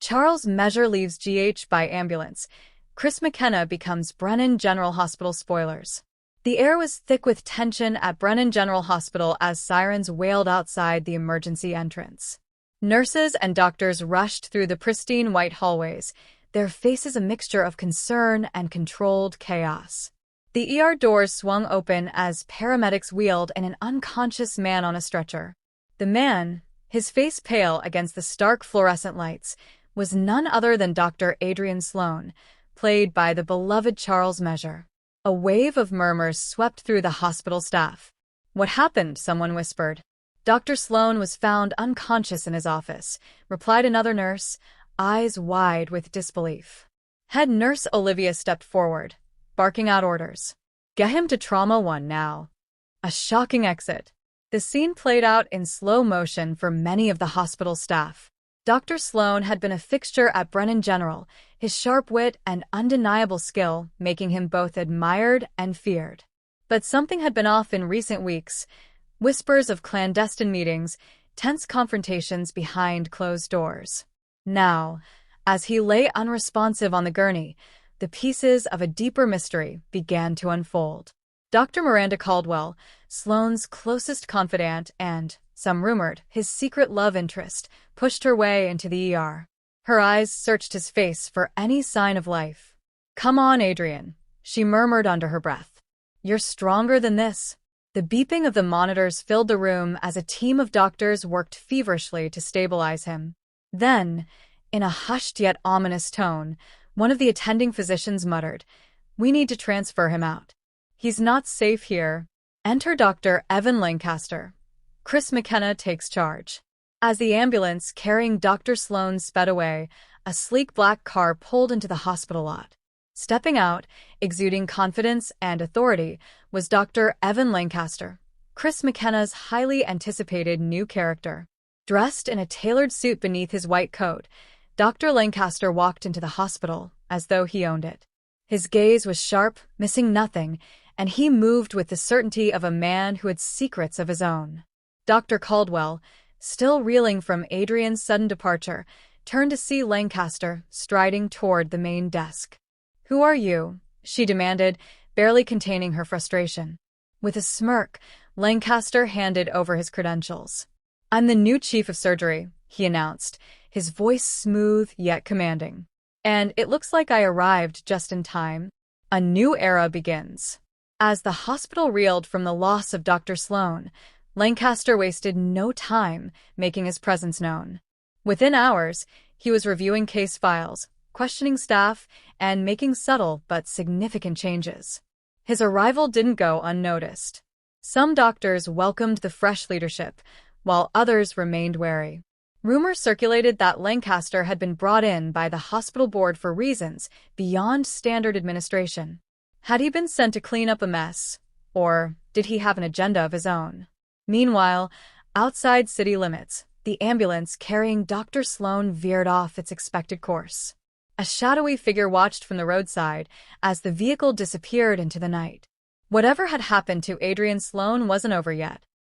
Charles Mesure leaves GH by ambulance. McKenna becomes Brennan General Hospital Spoilers. The air was thick with tension at Brennan General Hospital as sirens wailed outside the emergency entrance. Nurses and doctors rushed through the pristine white hallways, their faces a mixture of concern and controlled chaos. The ER doors swung open as paramedics wheeled in an unconscious man on a stretcher. The man, his face pale against the stark fluorescent lights, was none other than Dr. Adrian Sloan, played by the beloved Charles Mesure. A wave of murmurs swept through the hospital staff. "What happened?" someone whispered. "Dr. Sloan was found unconscious in his office," replied another nurse, eyes wide with disbelief. Head nurse Olivia stepped forward, barking out orders. "Get him to Trauma 1 now." A shocking exit. The scene played out in slow motion for many of the hospital staff. Dr. Sloan had been a fixture at Brennan General, his sharp wit and undeniable skill making him both admired and feared. But something had been off in recent weeks. Whispers of clandestine meetings, tense confrontations behind closed doors. Now, as he lay unresponsive on the gurney, the pieces of a deeper mystery began to unfold. Dr. Miranda Caldwell, Sloane's closest confidant and, some rumored, his secret love interest, pushed her way into the ER. Her eyes searched his face for any sign of life. "Come on, Adrian," she murmured under her breath. "You're stronger than this." The beeping of the monitors filled the room as a team of doctors worked feverishly to stabilize him. Then, in a hushed yet ominous tone, one of the attending physicians muttered, "We need to transfer him out. He's not safe here." Enter Dr. Evan Lancaster. McKenna takes charge. As the ambulance carrying Dr. Sloan sped away, a sleek black car pulled into the hospital lot. Stepping out, exuding confidence and authority, was Dr. Evan Lancaster, McKenna's highly anticipated new character. Dressed in a tailored suit beneath his white coat, Dr. Lancaster walked into the hospital as though he owned it. His gaze was sharp, missing nothing, and he moved with the certainty of a man who had secrets of his own. Dr. Caldwell, still reeling from Adrian's sudden departure, turned to see Lancaster striding toward the main desk. "Who are you?" she demanded, barely containing her frustration. With a smirk, Lancaster handed over his credentials. "I'm the new chief of surgery," he announced, his voice smooth yet commanding. "And it looks like I arrived just in time. A new era begins." As the hospital reeled from the loss of Dr. Sloan, Lancaster wasted no time making his presence known. Within hours, he was reviewing case files, questioning staff, and making subtle but significant changes. His arrival didn't go unnoticed. Some doctors welcomed the fresh leadership, while others remained wary. Rumors circulated that Lancaster had been brought in by the hospital board for reasons beyond standard administration. Had he been sent to clean up a mess, or did he have an agenda of his own? Meanwhile, outside city limits, the ambulance carrying Dr. Sloan veered off its expected course. A shadowy figure watched from the roadside as the vehicle disappeared into the night. Whatever had happened to Adrian Sloan wasn't over yet.